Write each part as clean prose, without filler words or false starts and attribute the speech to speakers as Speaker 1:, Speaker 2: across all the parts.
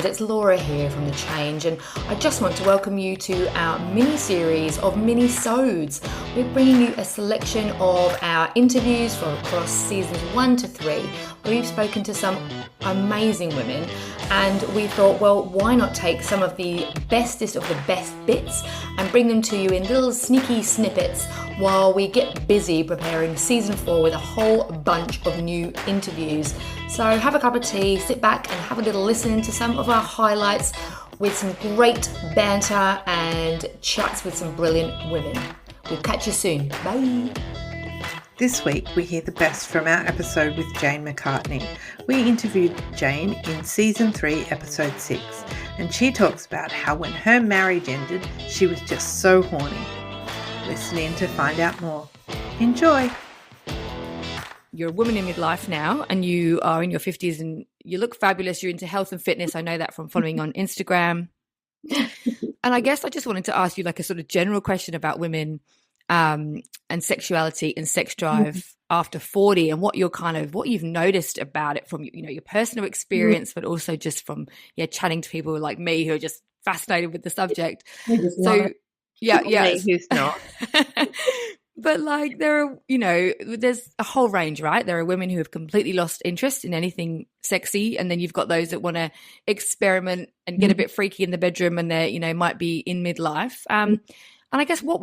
Speaker 1: friends, it's Laura here from The Change, and I just want to welcome you to our mini-series of minisodes. We're bringing you a selection of our interviews from across seasons 1 to 3. We've spoken to some amazing women, and we thought, well, why not take some of the bestest of the best bits and bring them to you in little sneaky snippets while we get busy preparing season 4 with a whole bunch of new interviews. So have a cup of tea, sit back and have a little listen to some of our highlights with some great banter and chats with some brilliant women. We'll catch you soon. Bye.
Speaker 2: This week we hear the best from our episode with Jayne McCartney. We interviewed Jayne in season 3, episode 6, and she talks about how when her marriage ended, she was just so horny. Listen in to find out more. Enjoy!
Speaker 1: You're a woman in midlife now and you are in your 50s and you look fabulous. You're into health and fitness. I know that from following on Instagram. And I guess I just wanted to ask you like a sort of general question about women and sexuality and sex drive after 40 and what you've noticed about it from, your personal experience, but also just from chatting to people like me who are just fascinated with the subject. So who's not? But like there's a whole range, right? There are women who have completely lost interest in anything sexy, and then you've got those that want to experiment and get a bit freaky in the bedroom, and they might be in midlife. And I guess what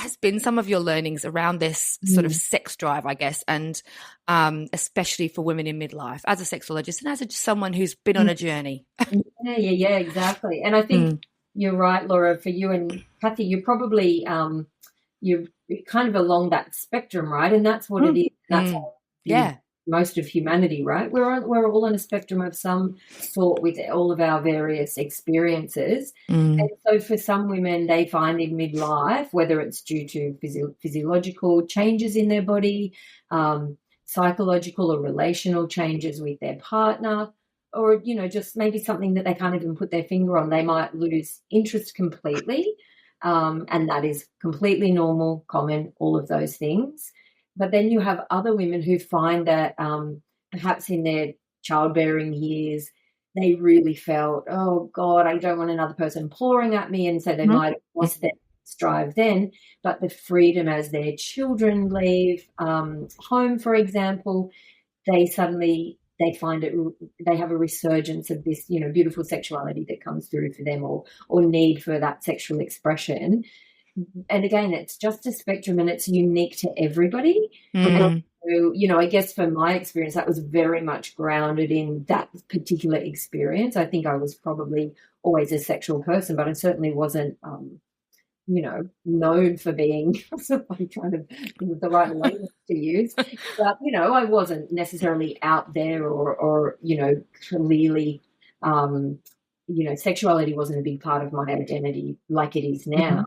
Speaker 1: has been some of your learnings around this sort of sex drive, I guess, and especially for women in midlife as a sexologist and as someone who's been on a journey?
Speaker 3: Yeah, exactly. And I think you're right, Laura. For you and Cathy, you're probably you're kind of along that spectrum, right? And that's what it is. That's most of humanity, right? We're all on a spectrum of some sort with all of our various experiences. And so for some women, they find in midlife, whether it's due to physiological changes in their body, psychological or relational changes with their partner, or, just maybe something that they can't even put their finger on, they might lose interest completely. And that is completely normal, common, all of those things. But then you have other women who find that perhaps in their childbearing years, they really felt, oh, God, I don't want another person pouring at me. And so they might have lost their drive then. But the freedom as their children leave home, for example, they find it, they have a resurgence of this, beautiful sexuality that comes through for them or need for that sexual expression. And again, it's just a spectrum and it's unique to everybody. And so, I guess for my experience, that was very much grounded in that particular experience. I think I was probably always a sexual person, but I certainly wasn't, known for being, I'm trying to think of the right language to use, but, I wasn't necessarily out there or clearly, sexuality wasn't a big part of my identity like it is now.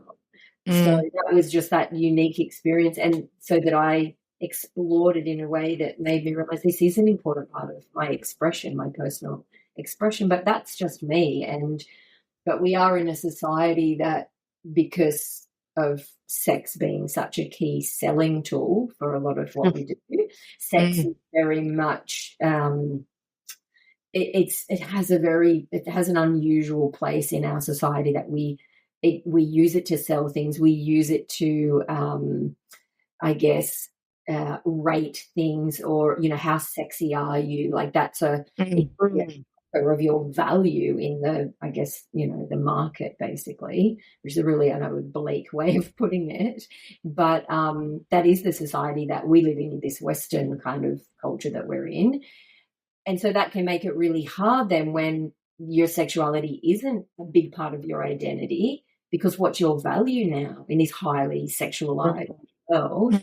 Speaker 3: So that was just that unique experience. And so that I explored it in a way that made me realize this is an important part of my expression, my personal expression, but that's just me. But we are in a society that, because of sex being such a key selling tool for a lot of what we do, sex is very much it has an unusual place in our society that we use it to sell things. We use it to rate things, or how sexy are you? Like that's a of your value in the, I guess, the market, basically, which is a really, I know, a bleak way of putting it. But that is the society that we live in, this Western kind of culture that we're in. And so that can make it really hard then when your sexuality isn't a big part of your identity, because what's your value now in this highly sexualized world?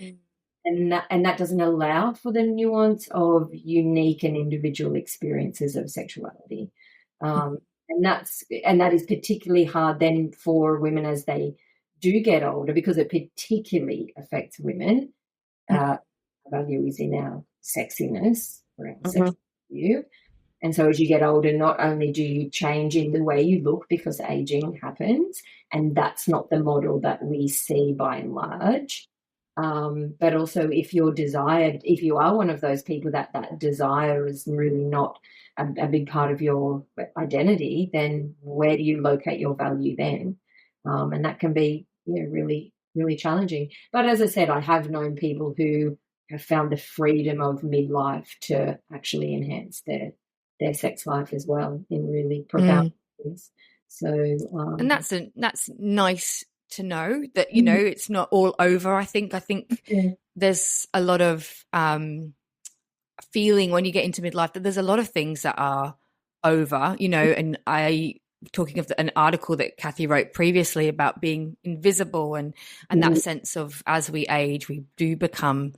Speaker 3: And that doesn't allow for the nuance of unique and individual experiences of sexuality. And that is particularly hard then for women as they do get older, because it particularly affects women. Value is in our sexiness, around sex value. And so as you get older, not only do you change in the way you look because aging happens, and that's not the model that we see by and large, But also if you are one of those people that desire is really not a big part of your identity, then where do you locate your value then? And that can be really, really challenging. But as I said, I have known people who have found the freedom of midlife to actually enhance their sex life as well in really profound ways. So,
Speaker 1: and that's nice to know that, you know, it's not all over. I think there's a lot of feeling when you get into midlife that there's a lot of things that are over, you know, and talking of an article that Cathy wrote previously about being invisible and that sense of as we age, we do become,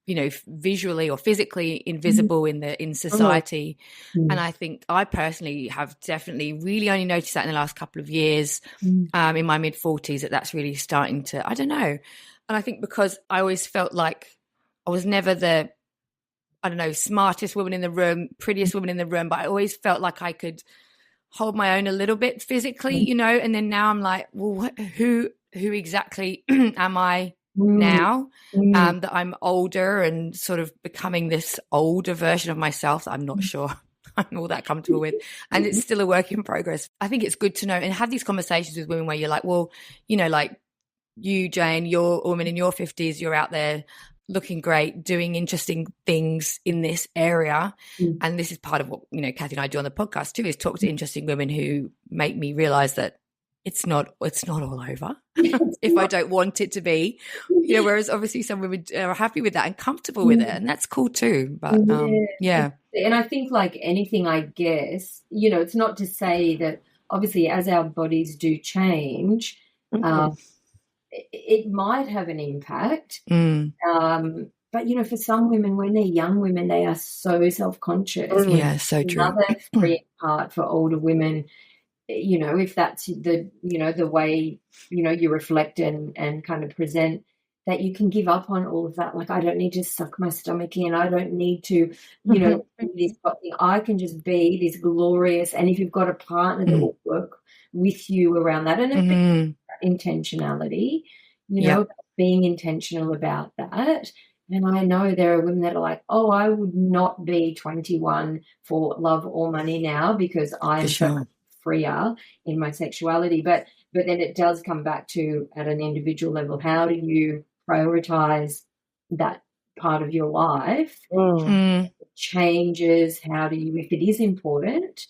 Speaker 1: you know, visually or physically invisible in society. And I think I personally have definitely really only noticed that in the last couple of years, in my mid-40s, that's really starting to, I don't know. And I think because I always felt like I was never the, I don't know, smartest woman in the room, prettiest woman in the room, but I always felt like I could hold my own a little bit physically, you know, and then now I'm like, well, who exactly am I now, that I'm older and sort of becoming this older version of myself that I'm not sure I'm all that comfortable with, and it's still a work in progress. I think it's good to know and have these conversations with women where you're like, well, you know, like you, Jayne, you're a woman in your 50s, you're out there looking great, doing interesting things in this area. And this is part of what, you know, Cathy and I do on the podcast too, is talk to interesting women who make me realize that it's not all over if I don't want it to be, you know, whereas obviously some women are happy with that and comfortable with it, and that's cool too. But
Speaker 3: and I think like anything, I guess, you know, it's not to say that obviously as our bodies do change, it might have an impact. But, you know, for some women, when they're young women, they are so self-conscious.
Speaker 1: Yeah, so true.
Speaker 3: Another free part for older women, you know, if that's the, you know, the way, you know, you reflect and kind of present, that you can give up on all of that. Like, I don't need to suck my stomach in. I don't need to, you know, do this thing. I can just be this glorious. And if you've got a partner that will work with you around that, and a bit intentionality, you know, being intentional about that. And I know there are women that are like, oh, I would not be 21 for love or money now because I'm so freer in my sexuality. But then it does come back to, at an individual level, how do you prioritize that part of your life? Changes. How do you, if it is important,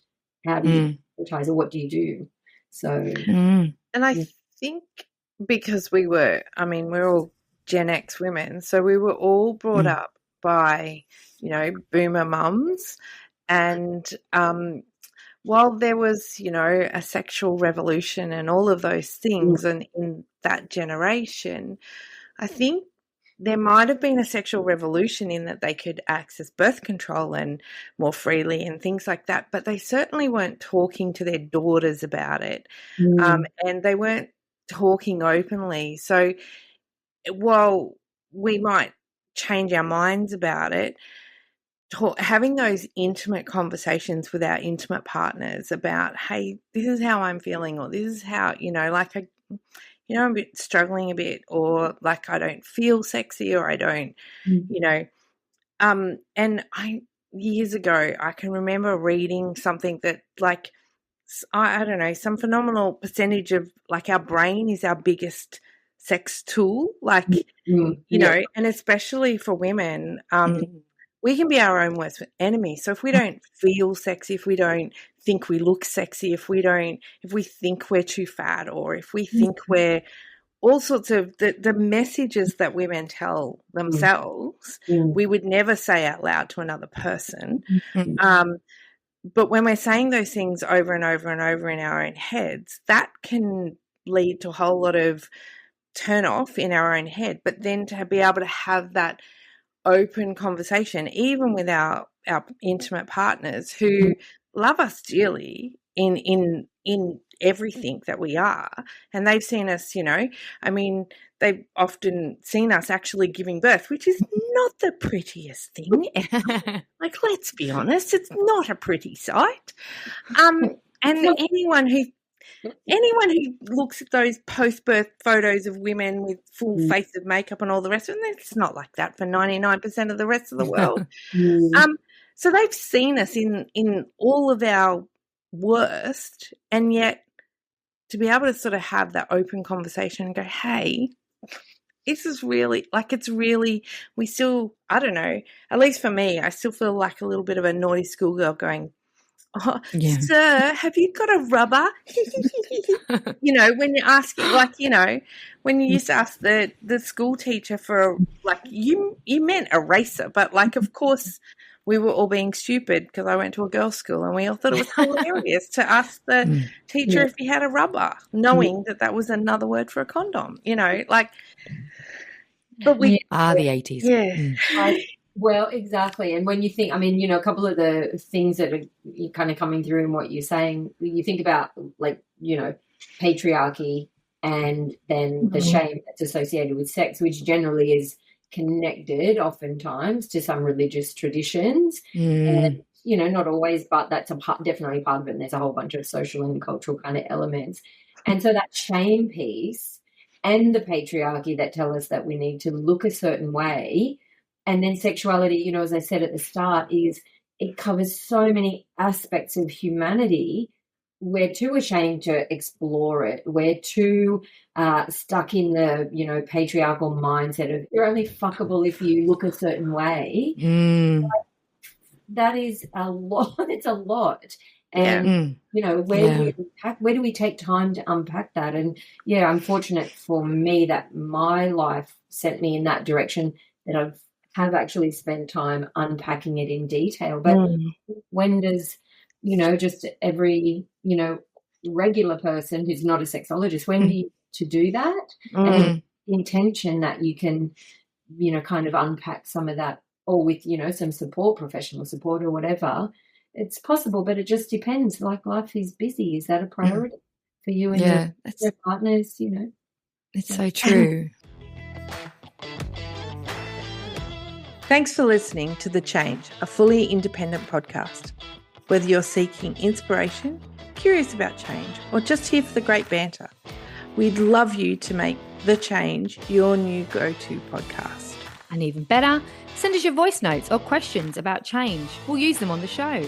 Speaker 3: how do you prioritize, or what do you do? So,
Speaker 2: and I think because we're all Gen X women, so we were all brought up by, you know, boomer mums, and while there was, you know, a sexual revolution and all of those things, and in that generation, I think there might have been a sexual revolution in that they could access birth control and more freely and things like that, but they certainly weren't talking to their daughters about it, and they weren't talking openly. So while we might change our minds about it, having those intimate conversations with our intimate partners about, hey, this is how I'm feeling, or this is how, you know, like I'm a bit struggling a bit, or like I don't feel sexy, or I don't, you know, and years ago, I can remember reading something that, like, I don't know, some phenomenal percentage of, like, our brain is our biggest sex tool, like, you know, and especially for women, we can be our own worst enemy. So if we don't feel sexy, if we don't think we look sexy, if we think we're too fat, or if we think we're all sorts of the messages that women tell themselves, we would never say out loud to another person. But when we're saying those things over and over and over in our own heads, that can lead to a whole lot of turn off in our own head. But then to be able to have that open conversation, even with our intimate partners who love us dearly in everything that we are, and they've seen us, you know, I mean, they've often seen us actually giving birth, which is not the prettiest thing ever. Like, let's be honest, it's not a pretty sight. And anyone who anyone who looks at those post-birth photos of women with full face of makeup and all the rest of it, it's not like that for 99% of the rest of the world. So they've seen us in all of our worst, and yet to be able to sort of have that open conversation and go, hey, this is really, like, it's really, we still, I don't know, at least for me, I still feel like a little bit of a naughty schoolgirl going, oh, sir, have you got a rubber? You know, when you're asking, like, you know, when you used to ask the school teacher for, like, you meant eraser, but, like, of course, we were all being stupid because I went to a girls' school and we all thought it was hilarious to ask the teacher if he had a rubber, knowing that was another word for a condom, you know, like. But we
Speaker 1: are the 80s.
Speaker 3: Yeah. Well, exactly. And when you think, I mean, you know, a couple of the things that are kind of coming through in what you're saying, you think about, like, you know, patriarchy and then the shame that's associated with sex, which generally is connected oftentimes to some religious traditions. And, you know, not always, but that's definitely part of it. And there's a whole bunch of social and cultural kind of elements. And so that shame piece and the patriarchy that tell us that we need to look a certain way. And then sexuality, you know, as I said at the start, it covers so many aspects of humanity. We're too ashamed to explore it. We're too stuck in the, you know, patriarchal mindset of you're only fuckable if you look a certain way. That is a lot. It's a lot. And, you know, where do we take time to unpack that? And, yeah, I'm fortunate for me that my life sent me in that direction, that I've have actually spent time unpacking it in detail. But when does, you know, just every, you know, regular person who's not a sexologist, when do you to do that? And the intention that you can, you know, kind of unpack some of that, or with, you know, some support, professional support or whatever, it's possible, but it just depends. Like, life is busy. Is that a priority for you and your partners, you know?
Speaker 1: It's so true.
Speaker 2: Thanks for listening to The Change, a fully independent podcast. Whether you're seeking inspiration, curious about change, or just here for the great banter, we'd love you to make The Change your new go-to podcast.
Speaker 1: And even better, send us your voice notes or questions about change. We'll use them on the show.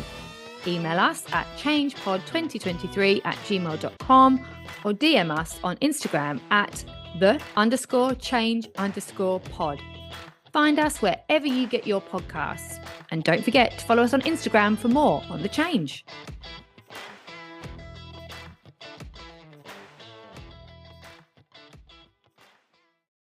Speaker 1: Email us at changepod2023@gmail.com or DM us on Instagram at _change_pod. Find us wherever you get your podcasts. And don't forget to follow us on Instagram for more on The Change.